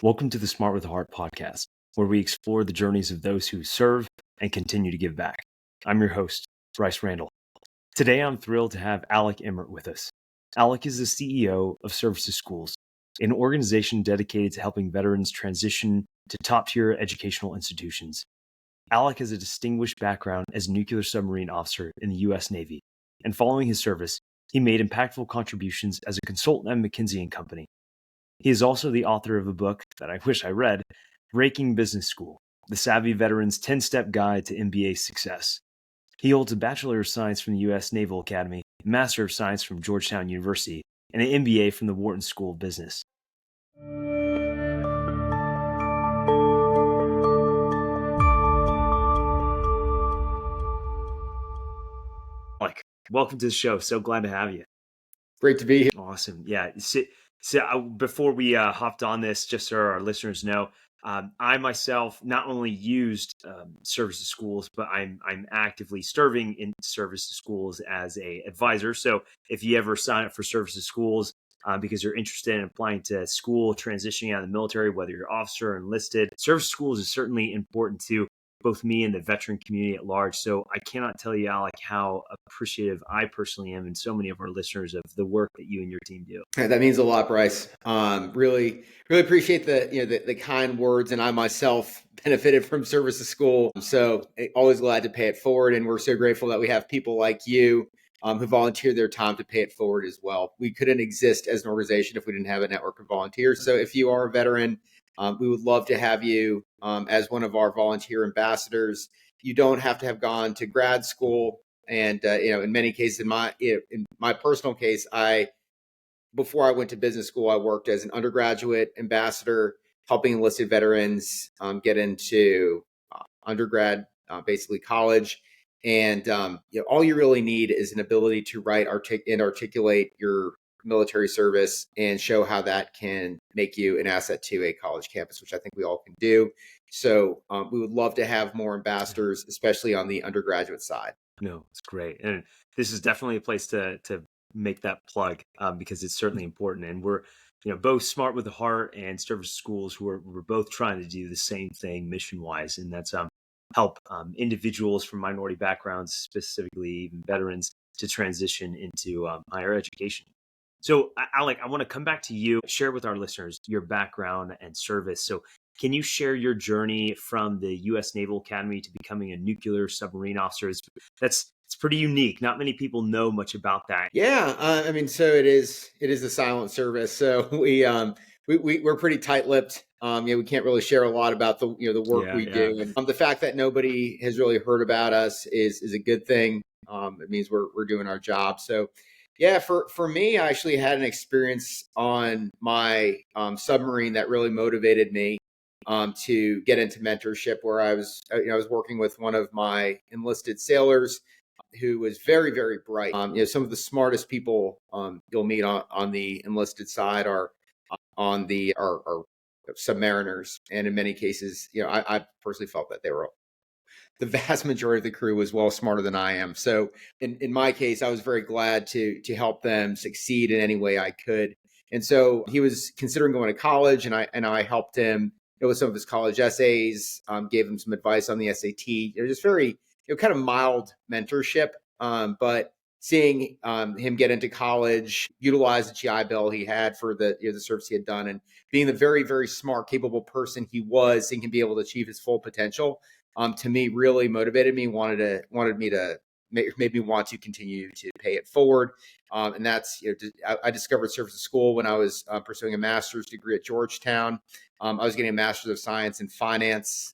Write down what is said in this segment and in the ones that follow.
Welcome to the Smart with a Heart podcast, where we explore the journeys of those who serve and continue to give back. I'm your host, Bryce Randall. Today, I'm thrilled to have Alec Emmert with us. Alec is the CEO of Service to Schools, an organization dedicated to helping veterans transition to top-tier educational institutions. Alec has a distinguished background as a nuclear submarine officer in the U.S. Navy, and following his service, he made impactful contributions as a consultant at McKinsey & Company. He is also the author of a book that I wish I read, Breaking Business School, the Savvy Veteran's 10-Step Guide to MBA Success. He holds a Bachelor of Science from the U.S. Naval Academy, a Master of Science from Georgetown University, and an MBA from the Wharton School of Business. Alec, welcome to the show. So glad to have you. Great to be here. Awesome. Yeah. So before we hopped on this, just so our listeners know, I myself not only used Service to Schools, but I'm actively serving in Service to Schools as a advisor. So if you ever sign up for Service to Schools because you're interested in applying to school, transitioning out of the military, whether you're officer or enlisted, Service to Schools is certainly important to both me and the veteran community at large. So I cannot tell you, Alec, how appreciative I personally am and so many of our listeners of the work that you and your team do. That means a lot, Bryce. Really appreciate the kind words, and I myself benefited from Service to School. So always glad to pay it forward, and we're so grateful that we have people like you who volunteer their time to pay it forward as well. We couldn't exist as an organization if we didn't have a network of volunteers. So if you are a veteran, we would love to have you as one of our volunteer ambassadors. You don't have to have gone to grad school, and in many cases, in my personal case, before I went to business school, I worked as an undergraduate ambassador, helping enlisted veterans get into undergrad, basically college. And all you really need is an ability to write and articulate your military service and show how that can make you an asset to a college campus, which I think we all can do. So we would love to have more ambassadors, especially on the undergraduate side. No, it's great. And this is definitely a place to make that plug because it's certainly important. And we're, both Smart with a Heart and Service to Schools, we're both trying to do the same thing mission wise. And that's help individuals from minority backgrounds, specifically even veterans, to transition into higher education. So, Alec, I want to come back to you, share with our listeners your background and service. So, can you share your journey from the U.S. Naval Academy to becoming a nuclear submarine officer? It's pretty unique. Not many people know much about that. Yeah, so it is a silent service. So we're pretty tight-lipped. We can't really share a lot about the work we do, and the fact that nobody has really heard about us is a good thing. It means we're doing our job. So. Yeah, for me, I actually had an experience on my submarine that really motivated me to get into mentorship. Where I was working with one of my enlisted sailors who was very, very bright. Some of the smartest people you'll meet on the enlisted side are submariners, and in many cases, I personally felt that they were. The vast majority of the crew was well smarter than I am. So in my case, I was very glad to help them succeed in any way I could. And so he was considering going to college, and I helped him with some of his college essays, gave him some advice on the SAT. It was just very kind of mild mentorship, but seeing him get into college, utilize the GI Bill he had for the service he had done, and being the very, very smart, capable person he was, seeing him be able to achieve his full potential. To me, really motivated me, made me want to continue to pay it forward. And that's, I discovered Service to School when I was pursuing a master's degree at Georgetown. I was getting a master's of science in finance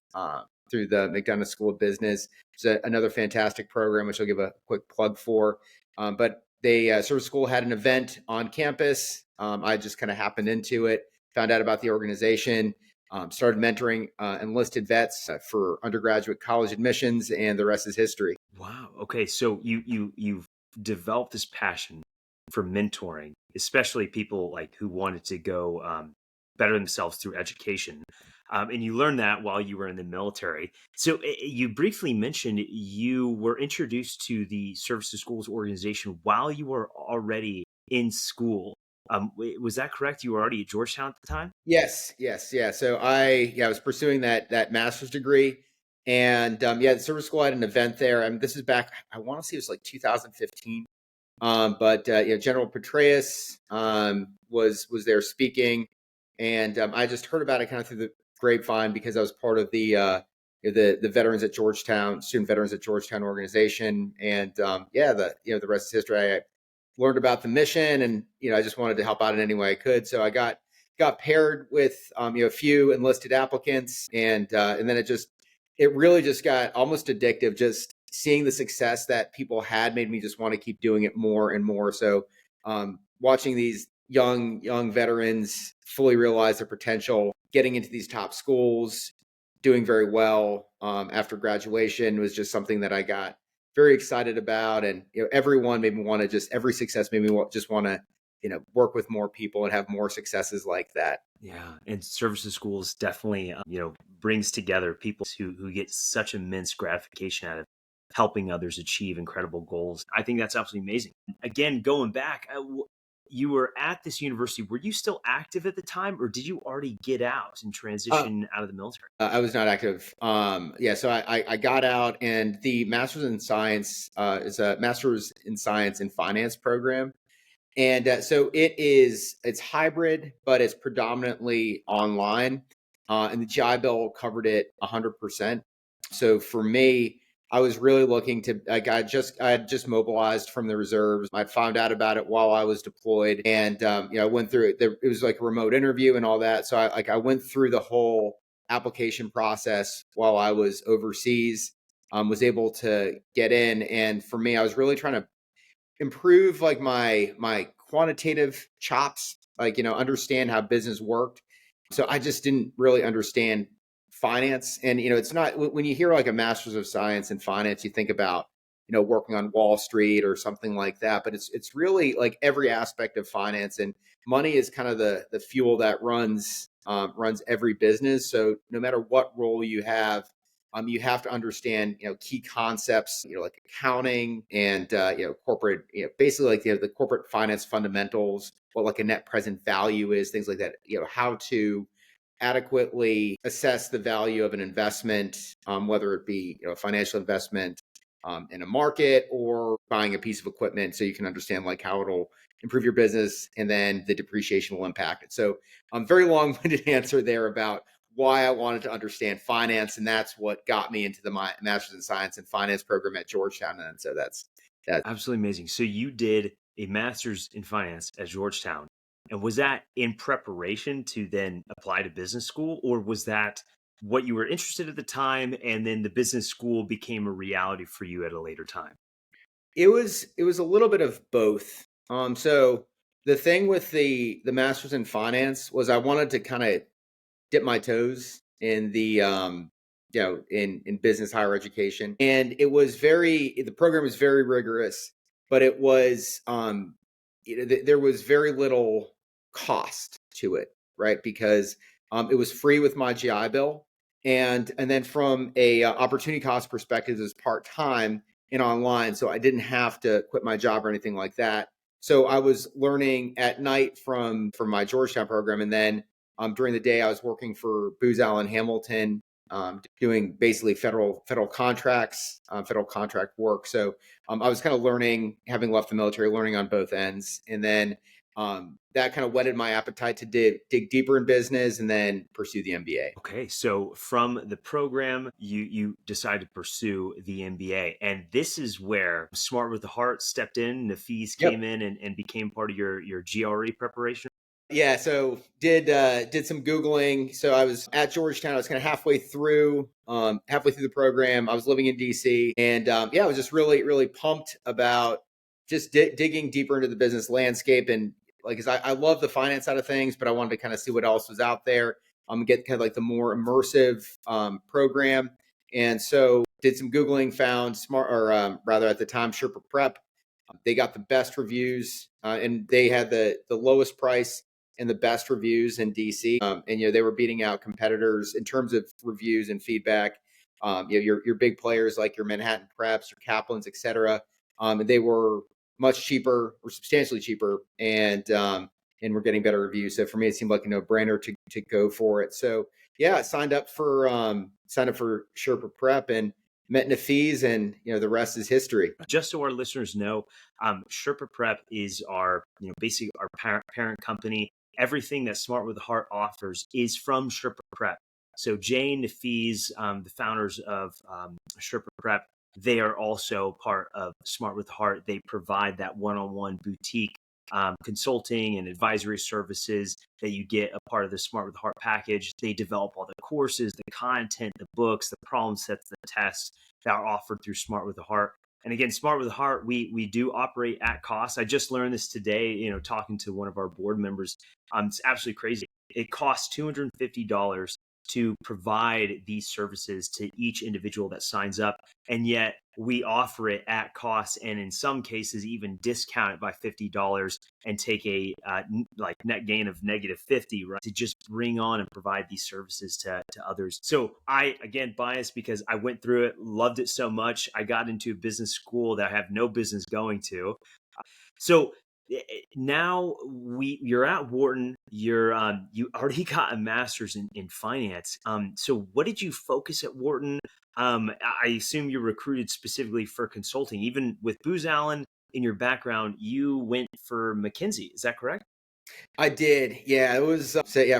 through the McDonough School of Business. It's another fantastic program, which I'll give a quick plug for. But Service to School had an event on campus. I just kind of happened into it, found out about the organization. Started mentoring enlisted vets for undergraduate college admissions, and the rest is history. Wow. Okay. So you've developed this passion for mentoring, especially people like who wanted to go better themselves through education. And you learned that while you were in the military. So you briefly mentioned you were introduced to the Service to Schools organization while you were already in school. Was that correct? You were already at Georgetown at the time? Yes, yes, yeah. So I was pursuing that master's degree, and the service school had an event there. I mean, this is back. I want to say it was like 2015. But General Petraeus was there speaking, and I just heard about it kind of through the grapevine because I was part of the veterans at Georgetown, student veterans at Georgetown organization, and the rest is history. I learned about the mission, and I just wanted to help out in any way I could. So I got paired with a few enlisted applicants, and then it really just got almost addictive. Just seeing the success that people had made me just want to keep doing it more and more. So watching these young veterans fully realize their potential, getting into these top schools, doing very well after graduation was just something that I got very excited about. And everyone made me want to every success made me just want to work with more people and have more successes like that. Yeah, and services schools definitely, brings together people who get such immense gratification out of helping others achieve incredible goals. I think that's absolutely amazing. Again, going back, you were at this university. Were you still active at the time, or did you already get out and Uh, transition out of the military? I was not active. So I got out, and the master's in science is a master's in science and finance program. And so it's hybrid, but it's predominantly online. And the GI Bill covered it 100%. So for me, I was really looking to, like, I had just mobilized from the reserves. I found out about it while I was deployed. And, I went through it. It was like a remote interview and all that. So I went through the whole application process while I was overseas, was able to get in. And for me, I was really trying to improve like my quantitative chops, like understand how business worked. So I just didn't really understand finance. And it's not, when you hear like a master's of science in finance, you think about working on Wall Street or something like that, but it's really like every aspect of finance, and money is kind of the fuel that runs every business. So no matter what role you have to understand, key concepts, like accounting and, corporate, basically like the corporate finance fundamentals, what like a net present value is, things like that, how to adequately assess the value of an investment, whether it be, a financial investment in a market or buying a piece of equipment, so you can understand like how it'll improve your business and then the depreciation will impact it. So very long-winded answer there about why I wanted to understand finance, and that's what got me into the Master's in Science and Finance program at Georgetown. And so that's that. Absolutely amazing. So you did a master's in finance at Georgetown. And was that in preparation to then apply to business school, or was that what you were interested at the time and then the business school became a reality for you at a later time? It was a little bit of both. So the thing with the Masters in Finance was I wanted to kind of dip my toes in the in business higher education, and the program was very rigorous, but it was there was very little cost to it, right? Because it was free with my GI Bill, and then from a opportunity cost perspective, it was part time and online, so I didn't have to quit my job or anything like that. So I was learning at night from my Georgetown program, and then during the day, I was working for Booz Allen Hamilton, doing basically federal contracts, federal contract work. So I was kind of learning, having left the military, learning on both ends, and then that kind of whetted my appetite to dig deeper in business and then pursue the MBA. Okay, so from the program, you decided to pursue the MBA, and this is where Smart with the Heart stepped in. The fees came Yep. in and became part of your GRE preparation. Yeah, so did some googling. So I was at Georgetown. I was kind of halfway through the program. I was living in DC, and I was just really pumped about just digging deeper into the business landscape. And like, cause I love the finance side of things, but I wanted to kind of see what else was out there. Get kind of like the more immersive program, and so did some googling. Found Smart, or rather at the time, Sherpa Prep. They got the best reviews, and they had the lowest price and the best reviews in DC. And they were beating out competitors in terms of reviews and feedback. Your big players like your Manhattan Preps, your Kaplan's, etc. And they were much cheaper, or substantially cheaper, and and we're getting better reviews. So for me, it seemed like a no-brainer to go for it. So yeah, I signed up for Sherpa Prep and met Nafeez, and the rest is history. Just so our listeners know, Sherpa Prep is our, basically our parent company. Everything that Smart with Heart offers is from Sherpa Prep. So Jay and Nafeez, the founders of Sherpa Prep, they are also part of Smart with Heart. They provide that one-on-one boutique consulting and advisory services that you get a part of the Smart with Heart package. They develop all the courses, the content, the books, the problem sets, the tests that are offered through Smart with Heart. And again, Smart with Heart, we do operate at cost. I just learned this today, talking to one of our board members. It's absolutely crazy. It costs $250 to provide these services to each individual that signs up. And yet we offer it at cost, and in some cases even discount it by $50 and take a net gain of -50, right, to just bring on and provide these services to others. So I, again, biased because I went through it, loved it so much. I got into a business school that I have no business going to. So now you're at Wharton. You already got a master's in finance. So what did you focus at Wharton? I assume you're recruited specifically for consulting. Even with Booz Allen in your background, you went for McKinsey. Is that correct? I did. Yeah, it was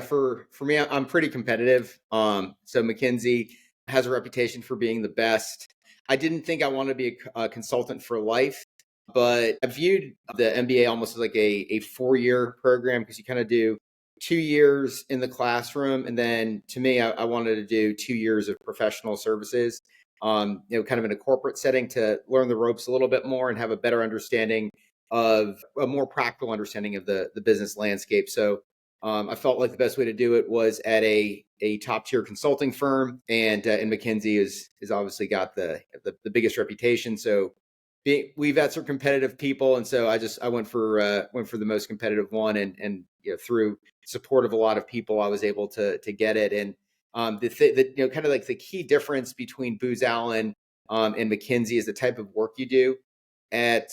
for me, I'm pretty competitive. So McKinsey has a reputation for being the best. I didn't think I wanted to be a consultant for life, but I viewed the MBA almost as like a 4-year program, because you kind of do 2 years in the classroom, and then to me, I wanted to do 2 years of professional services. Kind of in a corporate setting, to learn the ropes a little bit more and have a better understanding of a more practical understanding of the business landscape. So I felt like the best way to do it was at a top tier consulting firm, and McKinsey is obviously got the biggest reputation. So we've had some competitive people, and so I went for the most competitive one, and through support of a lot of people, I was able to get it. And kind of like the key difference between Booz Allen and McKinsey is the type of work you do. At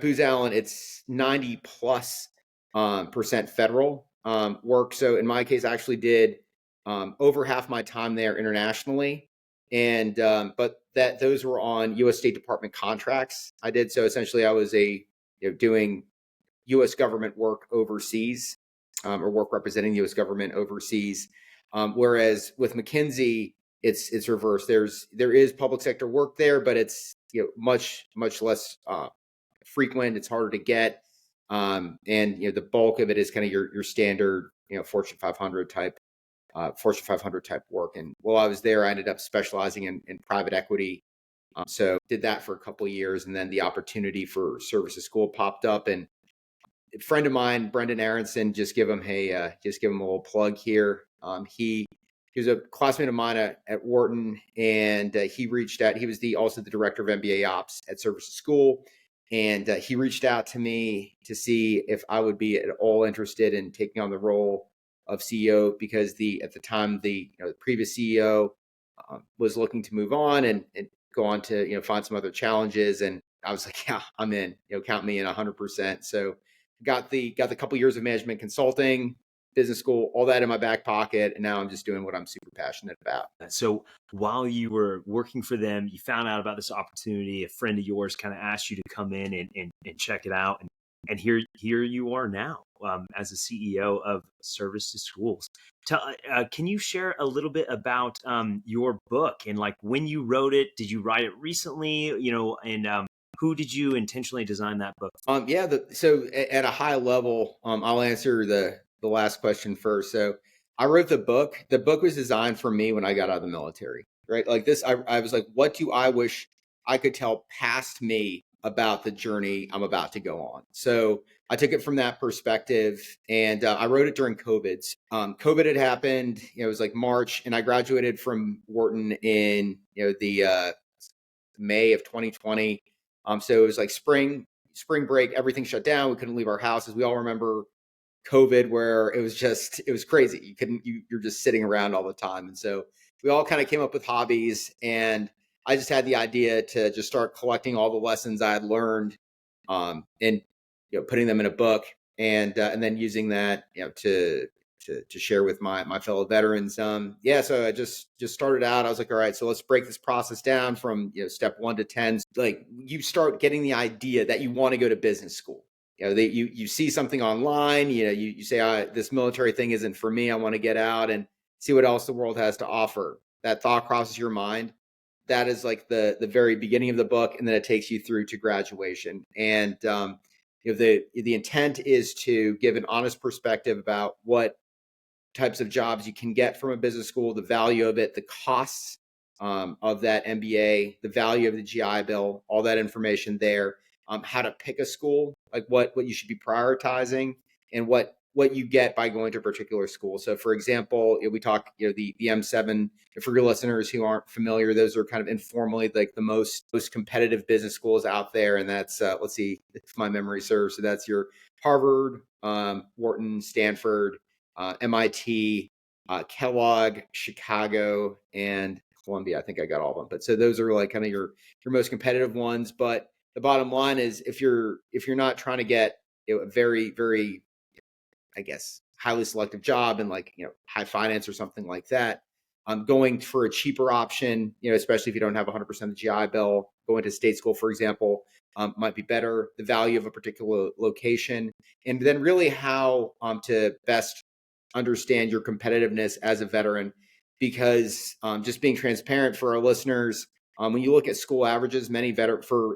Booz Allen, it's 90+% federal work. So in my case, I actually did over half my time there internationally, and but those were on U.S. State Department contracts. I did, so essentially I was doing U.S. government work overseas, or work representing the U.S. government overseas. Whereas with McKinsey, it's reversed. There is public sector work there, but it's much less frequent. It's harder to get, and the bulk of it is kind of your standard Fortune 500 type work. And while I was there, I ended up specializing in private equity. So did that for a couple of years, and then the opportunity for services school popped up, and a friend of mine, Brendan Aronson, just give him a little plug here. He was a classmate of mine at Wharton, and he reached out. He was also the director of MBA ops at Services School, and he reached out to me to see if I would be at all interested in taking on the role of CEO, because at the time the previous CEO was looking to move on and go on to find some other challenges. And I was like, yeah, I'm in. Count me in 100%. So got the couple years of management consulting, business school, all that in my back pocket, and now I'm just doing what I'm super passionate about. So while you were working for them, you found out about this opportunity. A friend of yours kind of asked you to come in and check it out, and here you are now as a CEO of Service to Schools. Can you share a little bit about your book, and like when you wrote it? Did you write it recently? And who did you intentionally design that book? So at a high level, I'll answer the last question first. So I wrote the book. The book was designed for me when I got out of the military, right? Like this, I was like, what do I wish I could tell past me about the journey I'm about to go on? So I took it from that perspective, and I wrote it during COVID. COVID had happened. It was like March, and I graduated from Wharton in the May of 2020. So it was like spring break. Everything shut down. We couldn't leave our houses. We all remember COVID, where it was crazy. You're just sitting around all the time. And so we all kind of came up with hobbies, and I just had the idea to just start collecting all the lessons I had learned, and putting them in a book. and then using that, to share with my fellow veterans. So I just started out. I was like, all right, so let's break this process down from step 1 to 10. Like, you start getting the idea that you want to go to business school. You see something online. You say, this military thing isn't for me. I want to get out and see what else the world has to offer. That thought crosses your mind. That is like the very beginning of the book, and then it takes you through to graduation. And the intent is to give an honest perspective about what types of jobs you can get from a business school, the value of it, the costs of that MBA, the value of the GI Bill, all that information there, how to pick a school, like what you should be prioritizing, and what you get by going to a particular school. So, for example, we talk, the M7. For your listeners who aren't familiar, those are kind of informally like the most competitive business schools out there, and that's let's see if my memory serves. So that's your Harvard, Wharton, Stanford, MIT, Kellogg, Chicago, and Columbia. I think I got all of them. But so those are like kind of your most competitive ones. But the bottom line is, if you're not trying to get a very, very, I guess, highly selective job in like high finance or something like that, going for a cheaper option, especially if you don't have 100% of the GI Bill, going to state school, for example, might be better. The value of a particular location, and then really how to best understand your competitiveness as a veteran. Because just being transparent for our listeners, when you look at school averages, many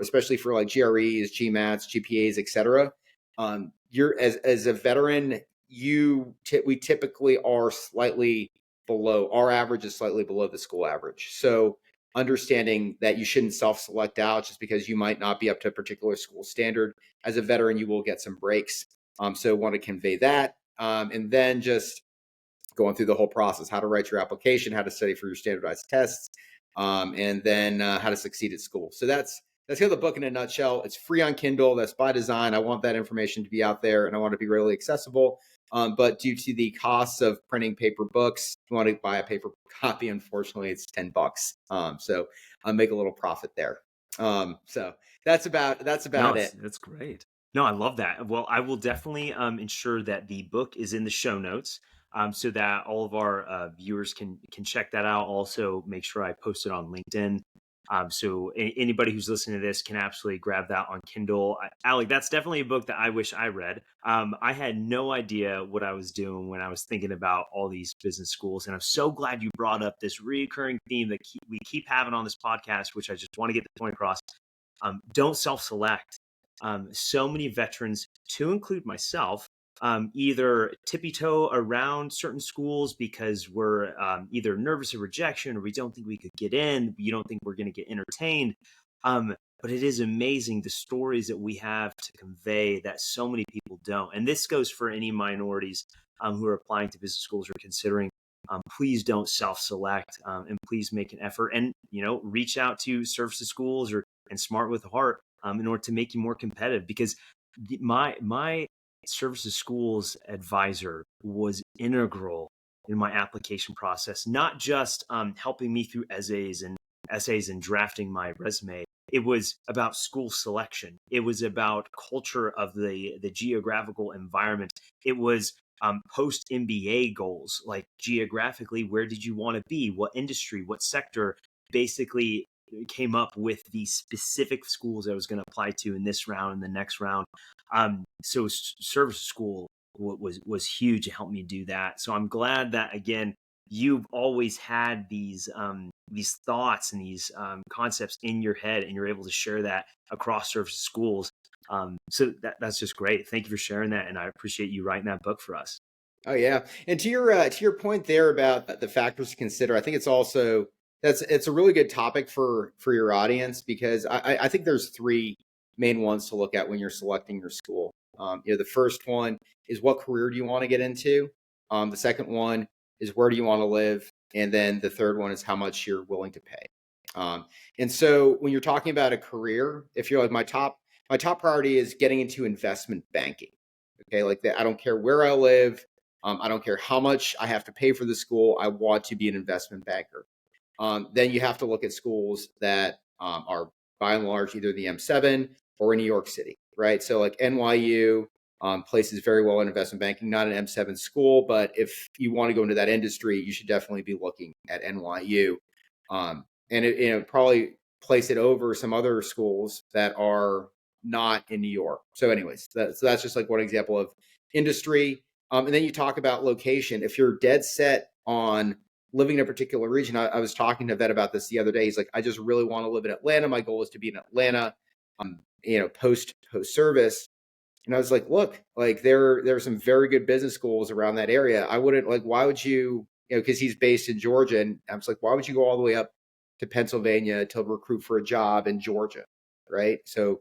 especially for like GREs, GMATs, GPAs, etc., you're as a veteran, we typically are slightly below. Our average is slightly below the school average. So understanding that you shouldn't self-select out just because you might not be up to a particular school standard. As a veteran, you will get some breaks. So want to convey that. And then just going through the whole process, how to write your application, how to study for your standardized tests, and then how to succeed at school. So that's kind of the book in a nutshell. It's free on Kindle. That's by design. I want that information to be out there, and I want it to be really accessible. But due to the costs of printing paper books, if you want to buy a paper copy, unfortunately, it's $10. So I'll make a little profit there. So that's about No, it. that's great. No, I love that. Well, I will definitely ensure that the book is in the show notes, so that all of our viewers can check that out. Also, make sure I post it on LinkedIn, so anybody who's listening to this can absolutely grab that on Kindle. Alec, that's definitely a book that I wish I read. I had no idea what I was doing when I was thinking about all these business schools, and I'm so glad you brought up this recurring theme that we keep having on this podcast, which I just want to get the point across. Don't self-select. So many veterans, to include myself, either tippy-toe around certain schools because we're either nervous of rejection, or we don't think we could get in. You don't think we're going to get entertained. But it is amazing the stories that we have to convey that so many people don't. And this goes for any minorities who are applying to business schools or considering. Please don't self-select, and please make an effort and reach out to services schools and Smart with a Heart in order to make you more competitive. Because my services schools advisor was integral in my application process, not just helping me through essays and drafting my resume. It was about school selection. It was about culture of the geographical environment. It was post MBA goals, like geographically, where did you want to be? What industry? What sector? Basically, came up with the specific schools I was going to apply to in this round and the next round. So service school was huge to help me do that. So I'm glad that, again, you've always had these thoughts and these concepts in your head, and you're able to share that across service schools. So that's just great. Thank you for sharing that, and I appreciate you writing that book for us. Oh yeah, and to your point there about the factors to consider, I think it's also it's a really good topic for your audience, because I think there's three main ones to look at when you're selecting your school. The first one is, what career do you want to get into? The second one is, where do you want to live? And then the third one is, how much you're willing to pay. And so when you're talking about a career, if you're like, my top priority is getting into investment banking. Okay, like that, I don't care where I live. I don't care how much I have to pay for the school. I want to be an investment banker. Then you have to look at schools that are by and large either the M7 or in New York City, right? So like NYU, places very well in investment banking, not an M7 school, but if you want to go into that industry, you should definitely be looking at NYU. And it probably place it over some other schools that are not in New York. So anyways, so that's just like one example of industry. And then you talk about location. If you're dead set on living in a particular region, I was talking to a vet about this the other day. He's like, I just really want to live in Atlanta. My goal is to be in Atlanta, post service. And I was like, look, like there are some very good business schools around that area. I wouldn't like, why would you, because he's based in Georgia. And I was like, why would you go all the way up to Pennsylvania to recruit for a job in Georgia? Right. So,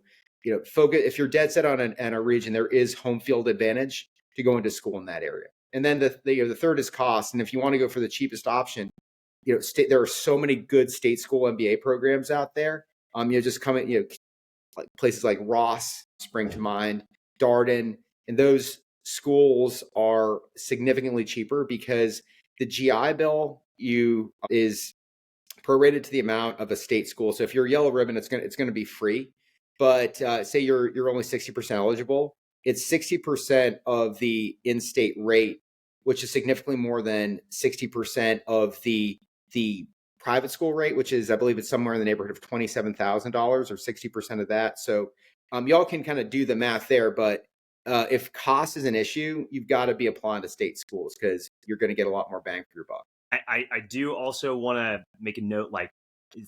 focus, if you're dead set on a region, there is home field advantage to go into school in that area. And then the third is cost. And if you want to go for the cheapest option, there are so many good state school MBA programs out there. Just coming, like places like Ross spring to mind, Darden, and those schools are significantly cheaper because the GI Bill is prorated to the amount of a state school. So if you're a yellow ribbon, it's going to be free. But say you're only 60% eligible, it's 60% of the in-state rate, which is significantly more than 60% of the private school rate, which is, I believe it's somewhere in the neighborhood of $27,000 or 60% of that. So y'all can kind of do the math there. But if cost is an issue, you've got to be applying to state schools because you're going to get a lot more bang for your buck. I do also want to make a note, like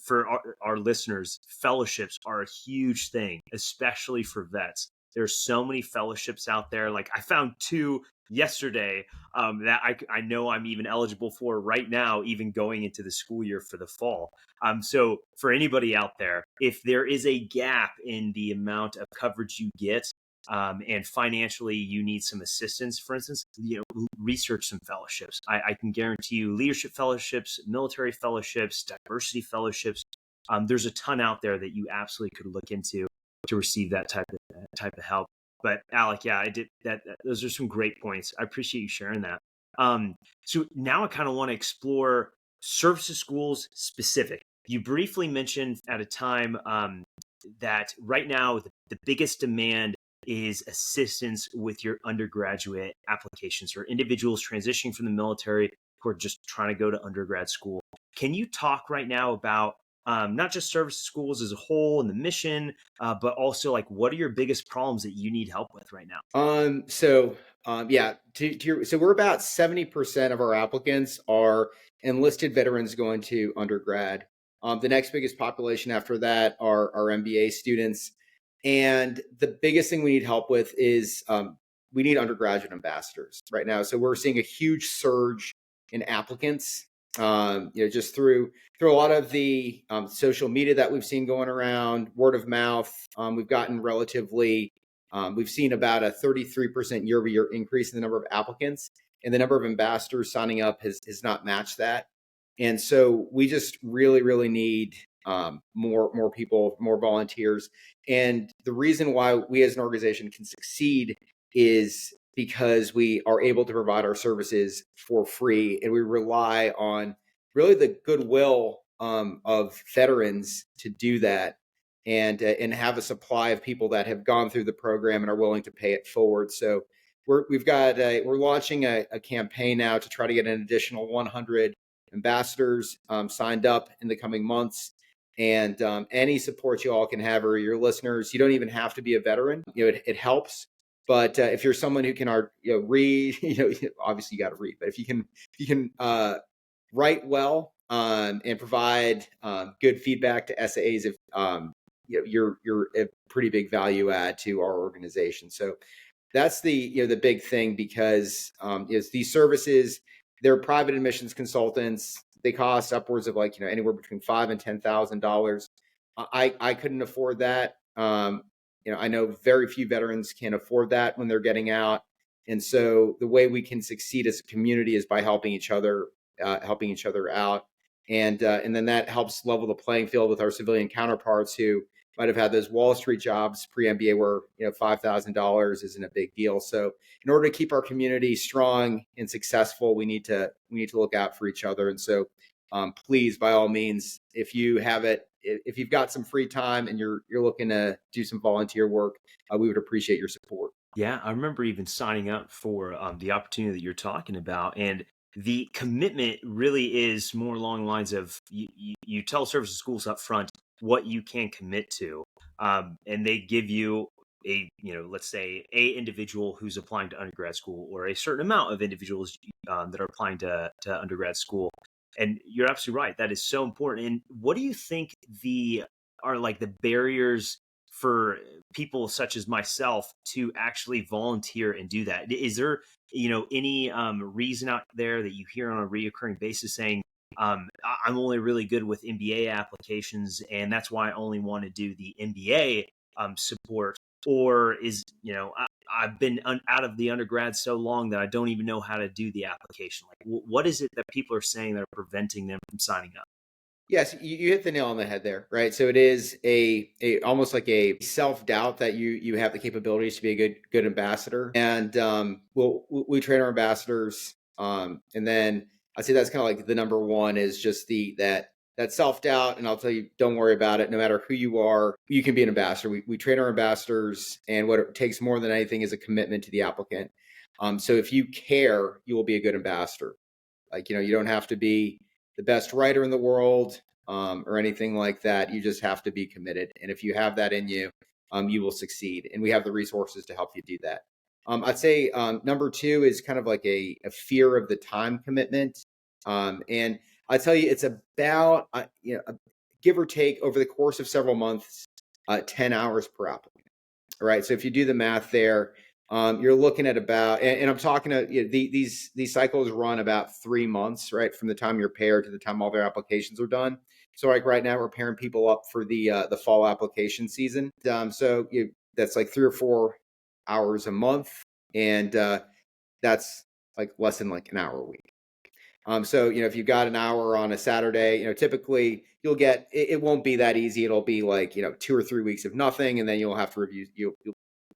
for our listeners, fellowships are a huge thing, especially for vets. There's so many fellowships out there. Like I found 2 yesterday that I know I'm even eligible for right now, even going into the school year for the fall. So for anybody out there, if there is a gap in the amount of coverage you get, and financially you need some assistance, for instance, research some fellowships. I can guarantee you leadership fellowships, military fellowships, diversity fellowships. There's a ton out there that you absolutely could look into to receive that type of help. But Alec, yeah, I did that. Those are some great points. I appreciate you sharing that. So now I kind of want to explore services schools specific. You briefly mentioned at a time that right now the biggest demand is assistance with your undergraduate applications for individuals transitioning from the military who are just trying to go to undergrad school. Can you talk right now about not just service schools as a whole and the mission, but also like what are your biggest problems that you need help with right now? So we're about 70% of our applicants are enlisted veterans going to undergrad. The next biggest population after that are our MBA students. And the biggest thing we need help with is we need undergraduate ambassadors right now. So we're seeing a huge surge in applicants, just through a lot of the social media that we've seen going around, word of mouth. We've gotten we've seen about a 33% year-over-year increase in the number of applicants, and the number of ambassadors signing up has not matched that. And so we just really, really need more people, more volunteers. And the reason why we as an organization can succeed is because we are able to provide our services for free, and we rely on really the goodwill of veterans to do that, and have a supply of people that have gone through the program and are willing to pay it forward. So we're launching a campaign now to try to get an additional 100 ambassadors signed up in the coming months. And any support you all can have, or your listeners, you don't even have to be a veteran. It helps. But if you're someone who can read, obviously you got to read. But if you can write well and provide good feedback to SAAs, if you're a pretty big value add to our organization. So that's the big thing, because these services, they're private admissions consultants. They cost upwards of anywhere between $5,000 and $10,000. I couldn't afford that. I know very few veterans can afford that when they're getting out. And so the way we can succeed as a community is by helping each other out. And then that helps level the playing field with our civilian counterparts who might have had those Wall Street jobs pre-MBA where $5,000 isn't a big deal. So in order to keep our community strong and successful, we need to look out for each other. And so please, by all means, if you've got some free time and you're looking to do some volunteer work, we would appreciate your support. Yeah, I remember even signing up for the opportunity that you're talking about, and the commitment really is more along the lines of you tell services schools up front what you can commit to, and they give you a let's say a individual who's applying to undergrad school or a certain amount of individuals that are applying to undergrad school, and you're absolutely right. That is so important. And what do you think the are like the barriers for people such as myself to actually volunteer and do that? Is there, any reason out there that you hear on a reoccurring basis saying, I'm only really good with MBA applications, and that's why I only want to do the MBA support? Or is, I've been out of the undergrad so long that I don't even know how to do the application? Like, what is it that people are saying that are preventing them from signing up? Yes, you hit the nail on the head there, right? So it is a almost like a self doubt that you have the capabilities to be a good ambassador, and we train our ambassadors, and then I'd say that's kind of like the number one is just that self doubt, and I'll tell you, don't worry about it. No matter who you are, you can be an ambassador. We train our ambassadors, and what it takes more than anything is a commitment to the applicant. So if you care, you will be a good ambassador. Like, you don't have to be the best writer in the world or anything like that. You just have to be committed. And if you have that in you, you will succeed. And we have the resources to help you do that. I'd say number two is kind of like a fear of the time commitment. And I tell you, it's about, give or take over the course of several months, 10 hours per applicant. All right. So if you do the math there, you're looking at about, and I'm talking to these cycles run about 3 months, right, from the time you're paired to the time all their applications are done. So like right now, we're pairing people up for the fall application season. So that's like 3 or 4 hours a month, and that's like less than like an hour a week. So if you've got an hour on a Saturday, typically you'll get it won't be that easy. It'll be like 2 or 3 weeks of nothing, and then you'll have to review. You'll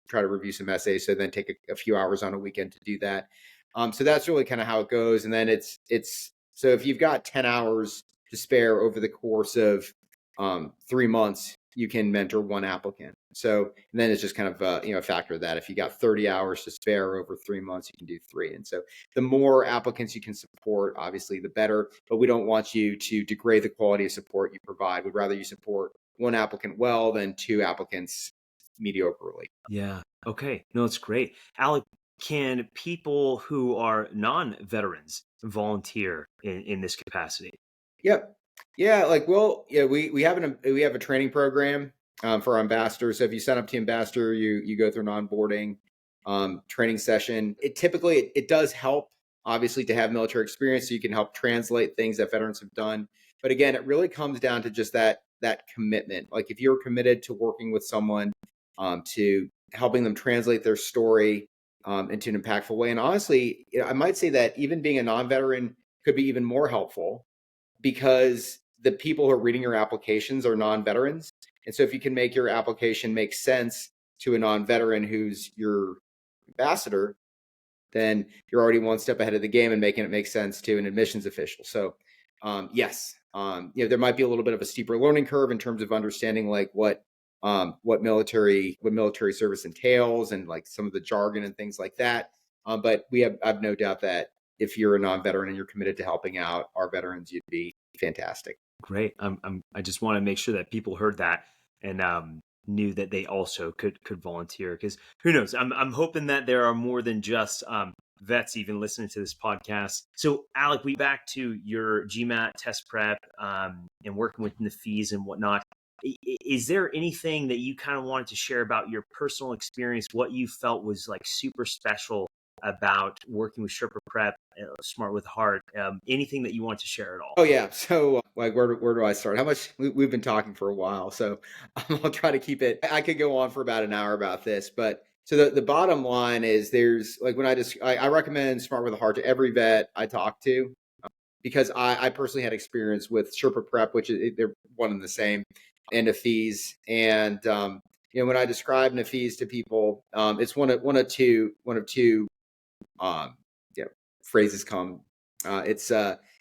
try to review some essays. So then take a few hours on a weekend to do that. So that's really kind of how it goes. And then it's so if you've got 10 hours to spare over the course of 3 months, you can mentor one applicant. So and then it's just kind of a factor of that. If you got 30 hours to spare over 3 months, you can do three. And so the more applicants you can support, obviously, the better. But we don't want you to degrade the quality of support you provide. We'd rather you support one applicant well than two applicants mediocrely. Yeah. Okay. No, it's great. Alec, can people who are non-veterans volunteer in this capacity? Yep. Yeah, like we have a training program for our ambassadors. So if you sign up to ambassador, you go through an onboarding training session. It typically it does help obviously to have military experience, so you can help translate things that veterans have done. But again, it really comes down to just that commitment. Like if you're committed to working with someone, to helping them translate their story into an impactful way, and honestly, I might say that even being a non-veteran could be even more helpful because the people who are reading your applications are non-veterans. And so if you can make your application make sense to a non-veteran who's your ambassador, then you're already one step ahead of the game and making it make sense to an admissions official. So yes, there might be a little bit of a steeper learning curve in terms of understanding like what military service entails and like some of the jargon and things like that. But I've no doubt that if you're a non-veteran and you're committed to helping out our veterans, you'd be fantastic. Great. I just want to make sure that people heard that and knew that they also could volunteer, because who knows? I'm hoping that there are more than just vets even listening to this podcast. So, Alec, we back to your GMAT test prep and working with the fees and whatnot. Is there anything that you kind of wanted to share about your personal experience? What you felt was like super special about working with Sherpa Prep, Smart with Heart? Anything that you want to share at all? Oh yeah. So like where do I start? How much we've been talking for a while, so I'll try to keep it. I could go on for about an hour about this, but so the bottom line is there's like when I recommend Smart with a Heart to every vet I talk to because I personally had experience with Sherpa Prep, which is they're one and the same, and Nafees. And when I describe Nafees to people, it's one of two um, yeah, phrases come. It's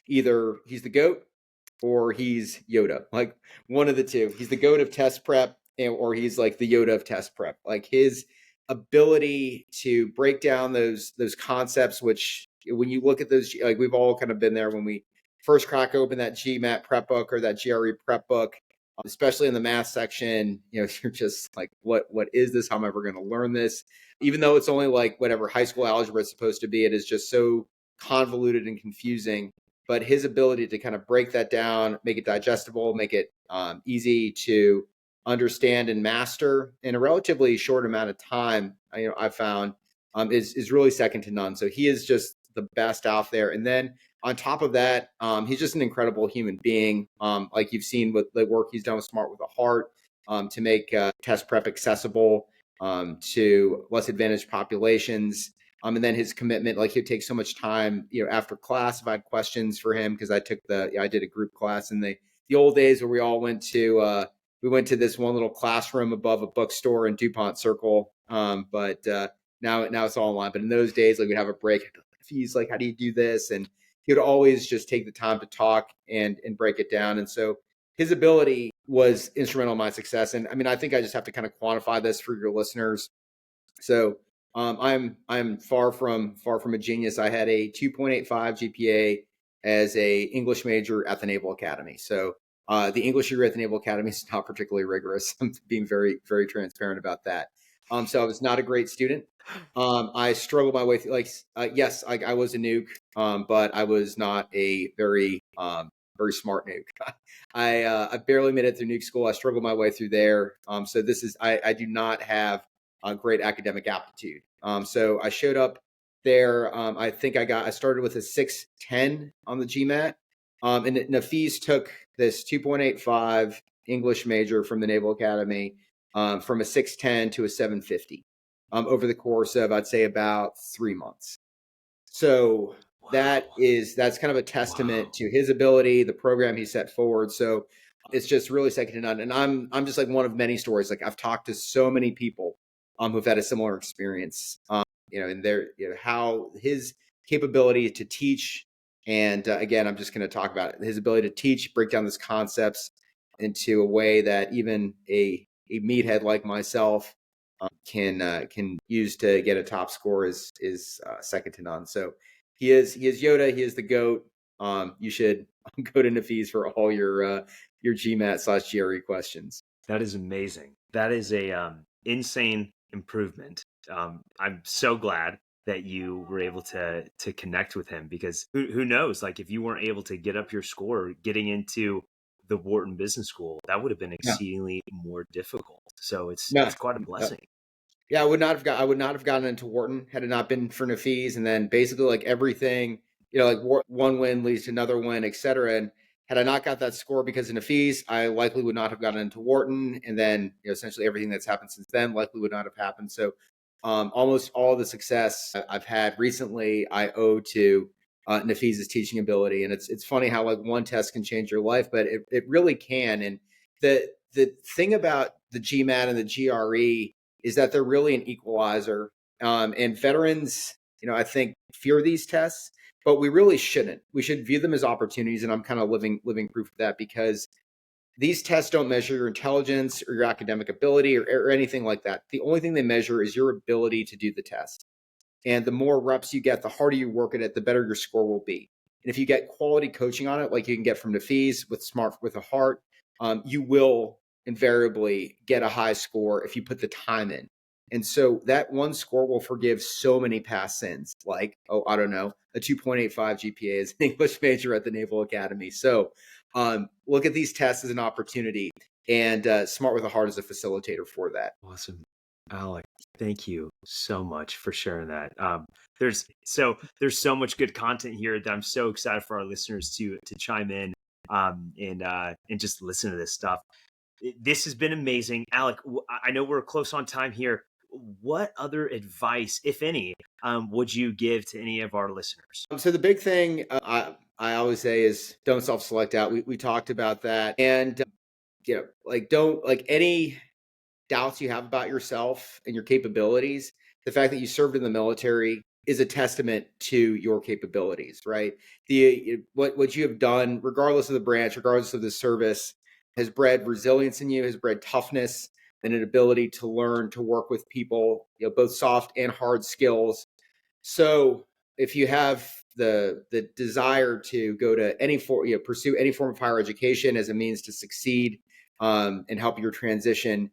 either he's the goat or he's Yoda, like one of the two. He's the goat of test prep, or he's like the Yoda of test prep. Like ability to break down those concepts, which when you look at those, like we've all kind of been there when we first crack open that GMAT prep book or that GRE prep book, especially in the math section, you're just like, what is this? How am I ever going to learn this? Even though it's only like whatever high school algebra is supposed to be, it is just so convoluted and confusing. But his ability to kind of break that down, make it digestible, make it easy to understand and master in a relatively short amount of time, I found is really second to none. So he is just the best out there. And then on top of that, he's just an incredible human being. Like you've seen with the work he's done with Smart with a Heart to make test prep accessible to less advantaged populations. And then his commitment, like he'd take so much time, after class if I had questions for him, because I did a group class in the old days where we all went to this one little classroom above a bookstore in DuPont Circle. But now it's all online. But in those days, like we'd have a break. He's like, how do you do this? And he would always just take the time to talk and break it down. And so his ability was instrumental in my success. And I mean, I think I just have to kind of quantify this for your listeners. So I'm far from a genius. I had a 2.85 GPA as a English major at the Naval Academy. So the English degree at the Naval Academy is not particularly rigorous. I'm being very, very transparent about that. So I was not a great student. I struggled my way through. Yes, I was a nuke, but I was not a very smart nuke. I barely made it through nuke school. I struggled my way through there. So I do not have a great academic aptitude. So I showed up there. I think I started with a 610 on the GMAT. And Nafis took this 2.85 English major from the Naval Academy from a 610 to a 750 over the course of, I'd say, about 3 months. So that's kind of a testament to his ability, the program he set forward. So it's just really second to none. And I'm just like one of many stories. Like I've talked to so many people who've had a similar experience, and how his capability to teach. And again, I'm just going to talk about his ability to teach, break down these concepts into a way that even a meathead like myself can use to get a top score is second to none. So he is Yoda. He is the GOAT. You should go to Nafis for all your GMAT/GRE questions. That is amazing. That is a insane improvement. I'm so glad that you were able to connect with him, because who knows, like if you weren't able to get up your score getting into the Wharton Business School, that would have been exceedingly more difficult. So it's quite a blessing. Yeah, I would not have gotten into Wharton had it not been for Nafis. And then basically like everything, like one win leads to another win, et cetera. And had I not got that score because of Nafis, I likely would not have gotten into Wharton. And then essentially everything that's happened since then likely would not have happened. So almost all of the success I've had recently, I owe to Nafis's teaching ability. And it's funny how like one test can change your life, but it really can. And the thing about the GMAT and the GRE is that they're really an equalizer. And veterans, I think fear these tests, but we really shouldn't. We should view them as opportunities. And I'm kind of living proof of that, because these tests don't measure your intelligence or your academic ability or anything like that. The only thing they measure is your ability to do the test. And the more reps you get, the harder you work at it, the better your score will be. And if you get quality coaching on it, like you can get from Nafis with Smart with a Heart, you will invariably get a high score if you put the time in. And so that one score will forgive so many past sins, like, I don't know, a 2.85 GPA as an English major at the Naval Academy. So look at these tests as an opportunity, and Smart with a Heart is a facilitator for that. Awesome. Alec, thank you so much for sharing that. There's so much good content here that I'm so excited for our listeners to chime in and just listen to this stuff. This has been amazing. Alec, I know we're close on time here. What other advice, if any, would you give to any of our listeners? So the big thing I always say is don't self-select out. We talked about that. And, don't any doubts you have about yourself and your capabilities. The fact that you served in the military is a testament to your capabilities, right? What you have done, regardless of the branch, regardless of the service, has bred resilience in you, has bred toughness. and an ability to learn to work with people, both soft and hard skills. So if you have the desire to go to pursue any form of higher education as a means to succeed and help your transition,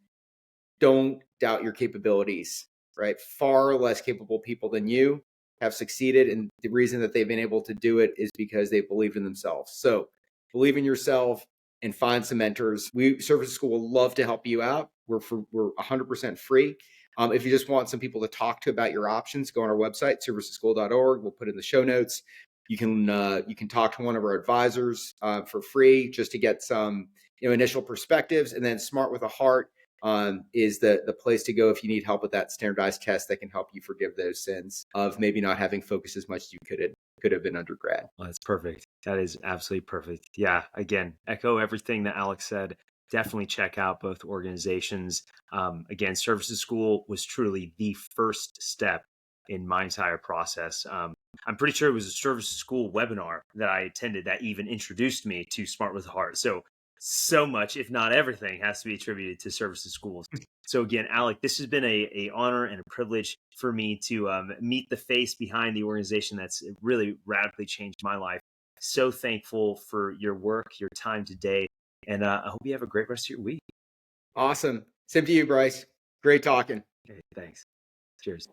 don't doubt your capabilities, right? Far less capable people than you have succeeded. And the reason that they've been able to do it is because they believed in themselves. So believe in yourself and find some mentors. Services School will love to help you out. We're 100% free. If you just want some people to talk to about your options, go on our website, serviceschool.org. We'll put it in the show notes. You can talk to one of our advisors for free just to get some initial perspectives. And then Smart with a Heart is the place to go if you need help with that standardized test that can help you forgive those sins of maybe not having focused as much as you could have in undergrad. Well, that's perfect. That is absolutely perfect. Yeah. Again, echo everything that Alex said. Definitely check out both organizations. Again, Services School was truly the first step in my entire process. I'm pretty sure it was a Services School webinar that I attended that even introduced me to Smart with a Heart. So much, if not everything, has to be attributed to Services Schools. So again, Alec, this has been a honor and a privilege for me to meet the face behind the organization that's really radically changed my life. So thankful for your work, your time today, and I hope you have a great rest of your week. Awesome. Same to you, Bryce. Great talking. Okay, thanks. Cheers.